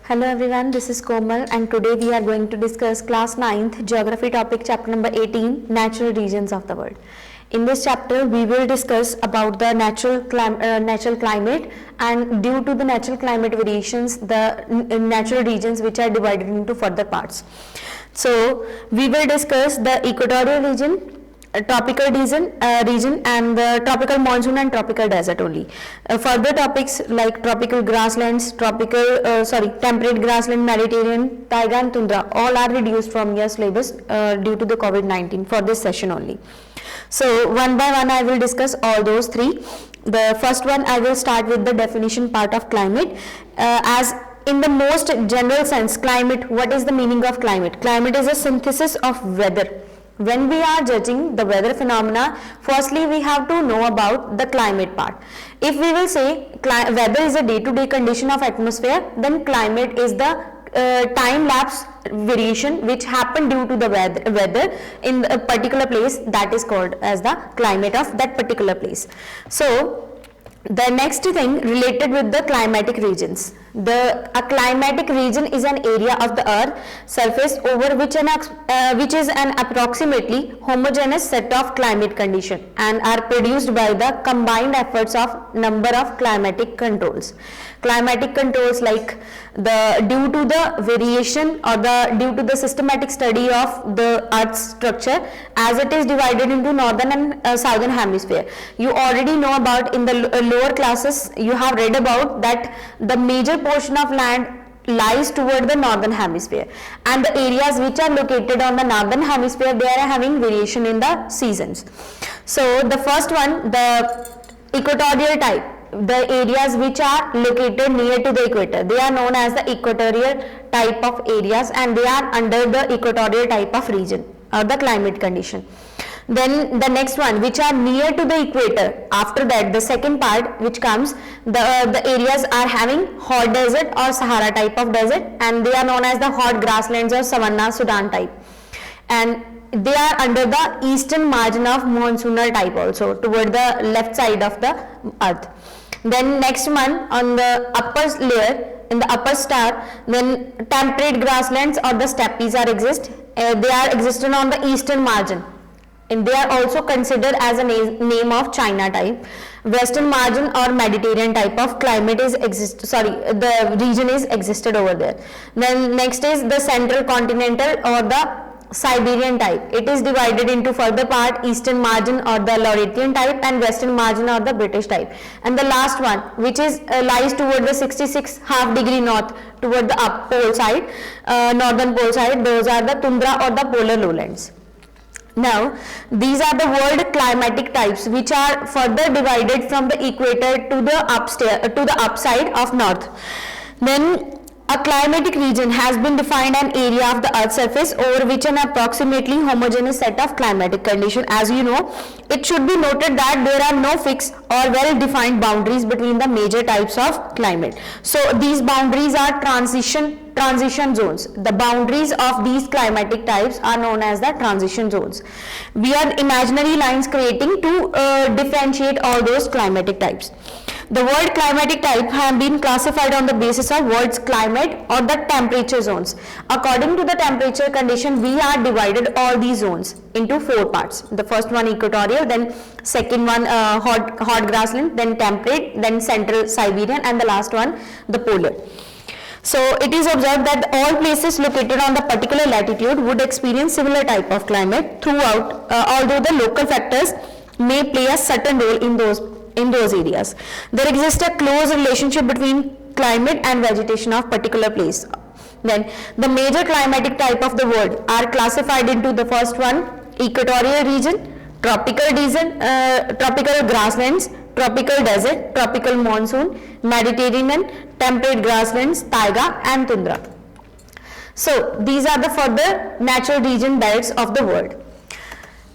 Hello everyone, this is Komal and today we are going to discuss class 9th geography topic chapter number 18 natural regions of the world. In this chapter we will discuss about the natural climate and due to the natural climate variations the natural regions which are divided into further parts. So we will discuss the equatorial region, tropical region and the tropical monsoon and tropical desert only. Further topics like tropical grasslands, temperate grassland, Mediterranean, taiga and tundra all are reduced from your syllabus due to the COVID-19 for this session only. So one by one I will discuss all those three. The first one I will start with the definition part of climate. As in the most general sense, climate, what is the meaning of climate? Climate is a synthesis of weather. When we are judging the weather phenomena, firstly we have to know about the climate part. If we will say weather is a day-to-day condition of atmosphere, then climate is the time-lapse variation which happen due to the weather in a particular place, that is called as the climate of that particular place. So the next thing related with the climatic regions. A climatic region is an area of the earth surface over which is an approximately homogeneous set of climate conditions and are produced by the combined efforts of number of climatic controls. Climatic controls like due to the variation or due to the systematic study of the earth's structure as it is divided into northern and southern hemisphere. You already know about in the lower classes, you have read about that the major portion of land lies toward the northern hemisphere and the areas which are located on the northern hemisphere, they are having variation in the seasons. So the first one, the equatorial type, the areas which are located near to the equator, they are known as the equatorial type of areas and they are under the equatorial type of region or the climate condition. Then the next one, which are near to the equator, after that the second part which comes, the areas are having hot desert or Sahara type of desert and they are known as the hot grasslands or savanna Sudan type, and they are under the eastern margin of monsoonal type also toward the left side of the earth. Then next one on the upper layer, in the upper star, then temperate grasslands or the steppes are they are existent on the eastern margin and they are also considered as a name of China type. Western margin or Mediterranean type of climate is the region is existed over there. Then next is the central continental or the Siberian type. It is divided into further part eastern margin or the Laurentian type and western margin or the British type. And the last one which is lies toward the 66.5 degree north toward the pole side, northern pole side, those are the tundra or the polar lowlands. Now these are the world climatic types which are further divided from the equator to the upside of north. Then a climatic region has been defined an area of the earth's surface over which an approximately homogeneous set of climatic conditions. As you know, it should be noted that there are no fixed or well defined boundaries between the major types of climate. So these boundaries are transition zones. The boundaries of these climatic types are known as the transition zones. We are imaginary lines creating to differentiate all those climatic types. The word climatic type have been classified on the basis of words climate or the temperature zones. According to the temperature condition, we are divided all these zones into 4 parts. The first one equatorial, then second one hot grassland, then temperate, then central Siberian, and the last one the polar. So it is observed that all places located on the particular latitude would experience similar type of climate throughout, although the local factors may play a certain role in those areas. There exists a close relationship between climate and vegetation of particular place. Then the major climatic type of the world are classified into the first one equatorial region, tropical grasslands, tropical desert, tropical monsoon, Mediterranean, temperate grasslands, taiga and tundra. So these are the further natural region belts of the world.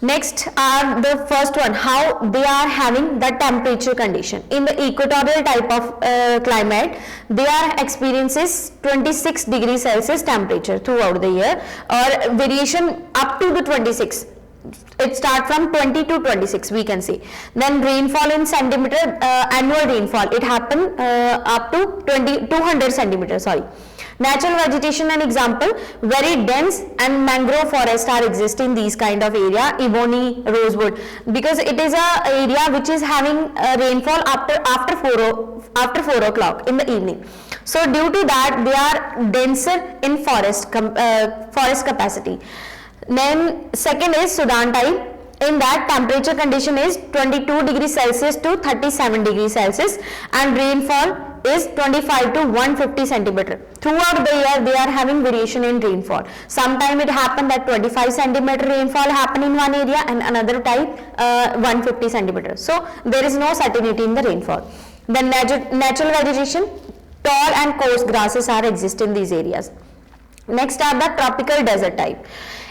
Next are the first one, how they are having the temperature condition. In the equatorial type of climate, they are experiences 26 degrees Celsius temperature throughout the year or variation up to the 26. it start from 20 to 26 we can see. Then rainfall in centimeter, annual rainfall, it happen up to 200 centimeters, sorry. Natural vegetation and example, very dense and mangrove forest are exist in these kind of area, ebony, rosewood, because it is a area which is having rainfall after 4 o'clock in the evening. So due to that they are denser in forest capacity. Then second is Sudan type. In that temperature condition is 22 degrees Celsius to 37 degrees Celsius and rainfall is 25 to 150 centimeter. Throughout the year they are having variation in rainfall. Sometime it happen that 25 centimeter rainfall happen in one area and another type 150 centimeter. So there is no certainty in the rainfall. Then natural vegetation, tall and coarse grasses are exist in these areas. Next are the tropical desert type.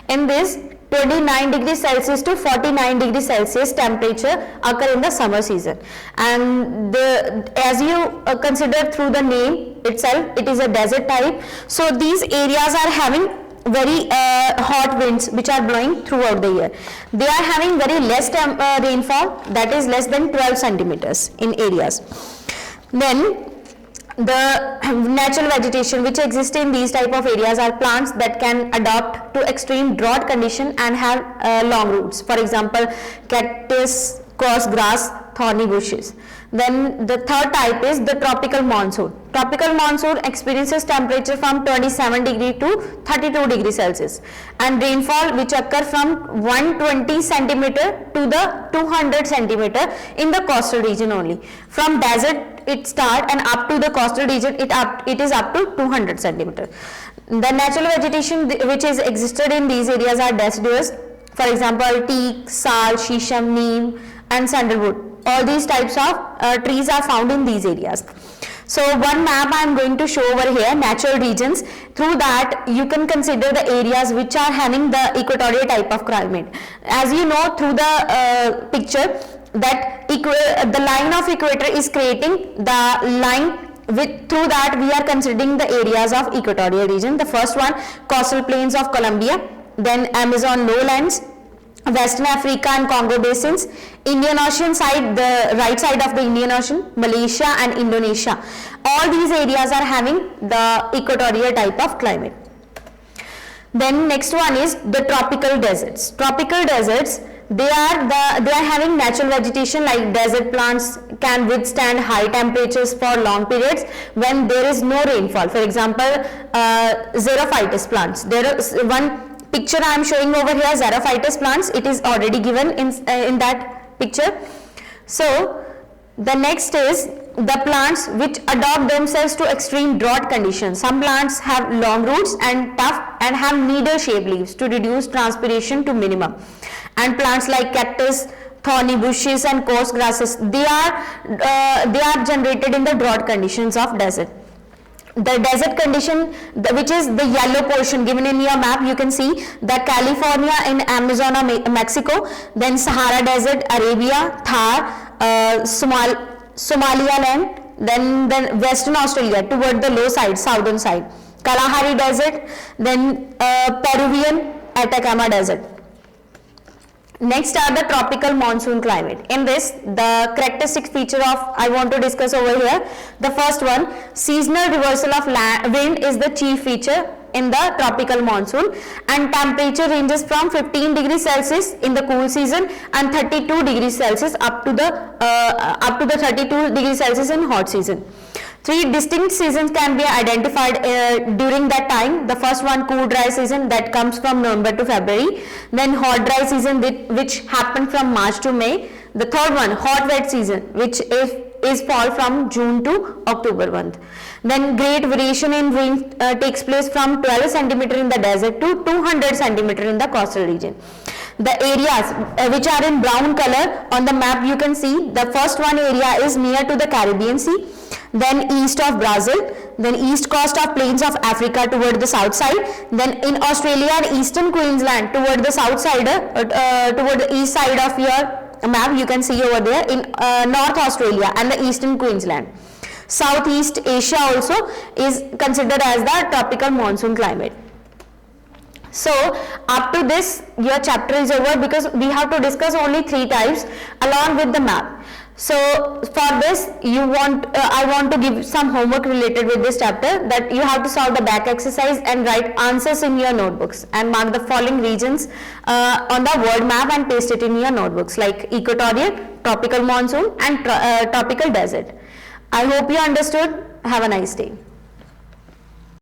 In this 29 degrees Celsius to 49 degrees Celsius temperature occur in the summer season, and as you consider through the name itself, it is a desert type. So these areas are having very hot winds which are blowing throughout the year. They are having very less rainfall, that is less than 12 centimeters in areas. Then the natural vegetation which exists in these type of areas are plants that can adapt to extreme drought condition and have long roots. For example, cactus, coarse grass, thorny bushes. Then the third type is the tropical monsoon. Tropical monsoon experiences temperature from 27 degree to 32 degrees Celsius and rainfall which occur from 120 centimeter to the 200 centimeter in the coastal region only. From desert it start and up to the coastal region it is up to 200 centimeter. The natural vegetation which is existed in these areas are deciduous. For example, teak, sal, shisham, neem and sandalwood. All these types of trees are found in these areas. So one map I am going to show over here, natural regions. Through that you can consider the areas which are having the equatorial type of climate. As you know through the picture that the line of equator is creating the line through that we are considering the areas of equatorial region. The first one, coastal plains of Colombia, then Amazon lowlands, Western Africa and Congo basins, Indian Ocean side, the right side of the Indian Ocean, Malaysia and Indonesia. All these areas are having the equatorial type of climate. Then next one is the tropical deserts. Tropical deserts, they are having natural vegetation like desert plants can withstand high temperatures for long periods when there is no rainfall. For example, xerophytes plants. There is one picture I am showing over here, xerophytes plants. It is already given in that picture. So the next is the plants which adopt themselves to extreme drought conditions. Some plants have long roots and tough and have needle shaped leaves to reduce transpiration to minimum. And plants like cactus, thorny bushes and coarse grasses, they are generated in the drought conditions of desert. The desert condition, which is the yellow portion given in your map, you can see the California in Amazon or Mexico, then Sahara Desert, Arabia, Thar, Somaliland, then Western Australia toward the low side, southern side, Kalahari Desert, then Peruvian Atacama Desert. Next are the tropical monsoon climate. In this, the characteristic feature of I want to discuss over here. The first one, seasonal reversal of wind is the chief feature in the tropical monsoon, and temperature ranges from 15 degrees Celsius in the cool season and 32 degrees Celsius up to the 32 degrees Celsius in hot season. Three distinct seasons can be identified during that time. The first one, cool dry season, that comes from November to February. Then hot dry season, which happen from March to May. The third one, hot wet season, which is fall from June to October month. Then great variation in rain takes place from 12 centimeter in the desert to 200 centimeter in the coastal region. The areas which are in brown color on the map, you can see the first one area is near to the Caribbean Sea, then east of Brazil, then east coast of plains of Africa toward the south side, then in Australia and eastern Queensland toward the south side, toward the east side of your map, you can see over there in North Australia and the eastern Queensland. Southeast Asia also is considered as the tropical monsoon climate. So up to this your chapter is over, because we have to discuss only 3 types along with the map. So for this I want to give some homework related with this chapter, that you have to solve the back exercise and write answers in your notebooks and mark the following regions on the world map and paste it in your notebooks, like equatorial, tropical monsoon and tropical desert. I hope you understood. Have a nice day.